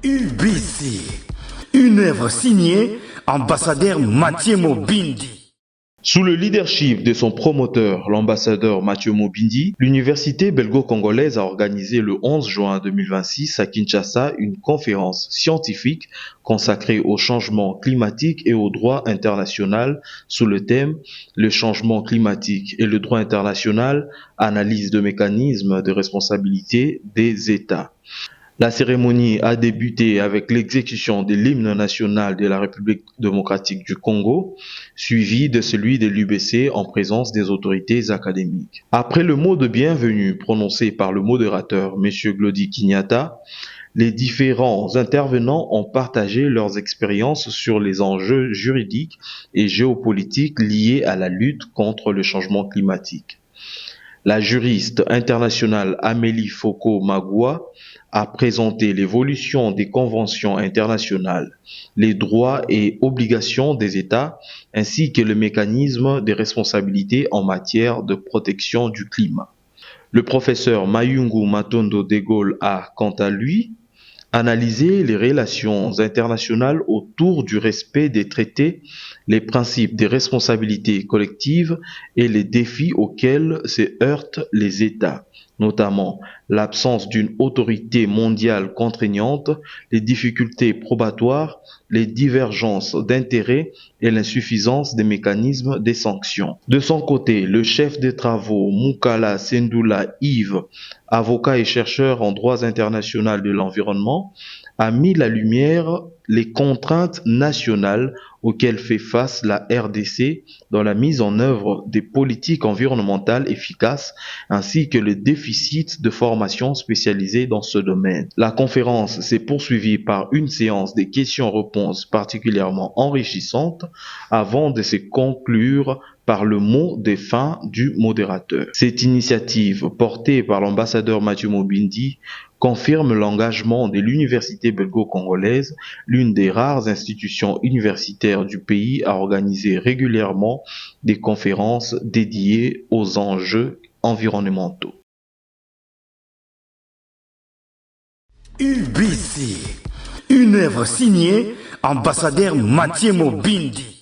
UBC, une œuvre signée ambassadeur Mathieu Mobindi. Sous le leadership de son promoteur, l'ambassadeur Mathieu Mobindi, l'université belgo-congolaise a organisé le 11 juin 2026 à Kinshasa une conférence scientifique consacrée au changement climatique et au droit international sous le thème « Le changement climatique et le droit international, analyse de mécanismes de responsabilité des États ». La cérémonie a débuté avec l'exécution de l'hymne national de la République démocratique du Congo, suivi de celui de l'UBC en présence des autorités académiques. Après le mot de bienvenue prononcé par le modérateur, M. Glody Kinyata, les différents intervenants ont partagé leurs expériences sur les enjeux juridiques et géopolitiques liés à la lutte contre le changement climatique. La juriste internationale Amélie Foucault-Magua a présenté l'évolution des conventions internationales, les droits et obligations des États, ainsi que le mécanisme des responsabilités en matière de protection du climat. Le professeur Mayungu Matondo de Gaulle a, quant à lui, analyser les relations internationales autour du respect des traités, les principes des responsabilités collectives et les défis auxquels se heurtent les États, notamment l'absence d'une autorité mondiale contraignante, les difficultés probatoires, les divergences d'intérêts et l'insuffisance des mécanismes des sanctions. De son côté, le chef des travaux Mukala Sendoula Yves, avocat et chercheur en droit international de l'environnement, a mis la lumière les contraintes nationales auxquelles fait face la RDC dans la mise en œuvre des politiques environnementales efficaces ainsi que le déficit de formation spécialisée dans ce domaine. La conférence s'est poursuivie par une séance de questions-réponses particulièrement enrichissante avant de se conclure par le mot de fin du modérateur. Cette initiative, portée par l'ambassadeur Mathieu Mobindi, confirme l'engagement de l'université belgo-congolaise, l'une des rares institutions universitaires du pays à organiser régulièrement des conférences dédiées aux enjeux environnementaux. UBC, une œuvre signée ambassadeur Mathieu Mobindi.